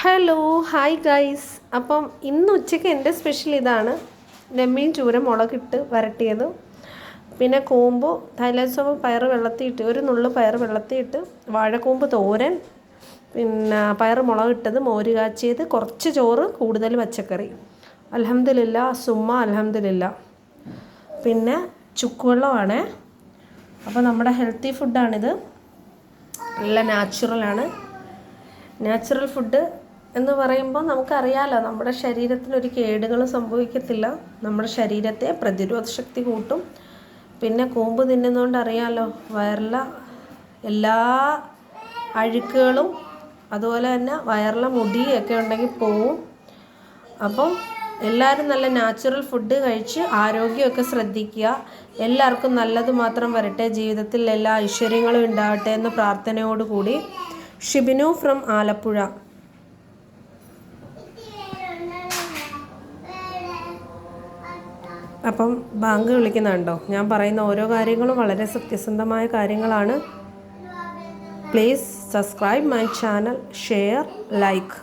Hello hi guys. അപ്പം ഇന്ന് ഉച്ചയ്ക്ക് എൻ്റെ സ്പെഷ്യൽ ഇതാണ്: നെമ്മീൻ ചൂര മുളകിട്ട് വരട്ടിയത്, പിന്നെ കൂമ്പ് തലേദിവസം പയർ വെള്ളത്തിയിട്ട് ഒരു നുള്ളു പയർ വെള്ളത്തിയിട്ട്, വാഴക്കൂമ്പ് തോരൻ, പിന്നെ പയർ മുളകിട്ടത്, മോര് കാച്ചിയത്, കുറച്ച് ചോറ്, കൂടുതൽ പച്ചക്കറി. അൽഹംദുലില്ലാ സുമ്മ അൽഹംദുലില്ലാ. പിന്നെ ചുക്കുവെള്ളമാണ്. അപ്പോൾ നമ്മുടെ ഹെൽത്തി ഫുഡാണിത്, നല്ല നാച്ചുറലാണ്. നാച്ചുറൽ ഫുഡ് എന്ന് പറയുമ്പോൾ നമുക്കറിയാമല്ലോ, നമ്മുടെ ശരീരത്തിനൊരു കേടുകളും സംഭവിക്കത്തില്ല, നമ്മുടെ ശരീരത്തെ പ്രതിരോധ ശക്തി കൂട്ടും. പിന്നെ കൂമ്പ് തിന്നുന്നതുകൊണ്ട് അറിയാമല്ലോ, വയറിലെ എല്ലാ അഴുക്കുകളും അതുപോലെ തന്നെ വയറിലെ മുടിയൊക്കെ ഉണ്ടെങ്കിൽ പോവും. അപ്പം എല്ലാവരും നല്ല നാച്ചുറൽ ഫുഡ് കഴിച്ച് ആരോഗ്യമൊക്കെ ശ്രദ്ധിക്കുക. എല്ലാവർക്കും നല്ലത് മാത്രം വരട്ടെ, ജീവിതത്തിൽ എല്ലാ ഐശ്വര്യങ്ങളും ഉണ്ടാവട്ടെ എന്ന പ്രാർത്ഥനയോടുകൂടി ഷിബിനു ഫ്രം ആലപ്പുഴ. അപ്പം ബാങ്ക് വിളിക്കുന്നുണ്ടോ? ഞാൻ പറയുന്ന ഓരോ കാര്യങ്ങളും വളരെ സത്യസന്ധമായ കാര്യങ്ങളാണ്. Please subscribe my channel, share, like.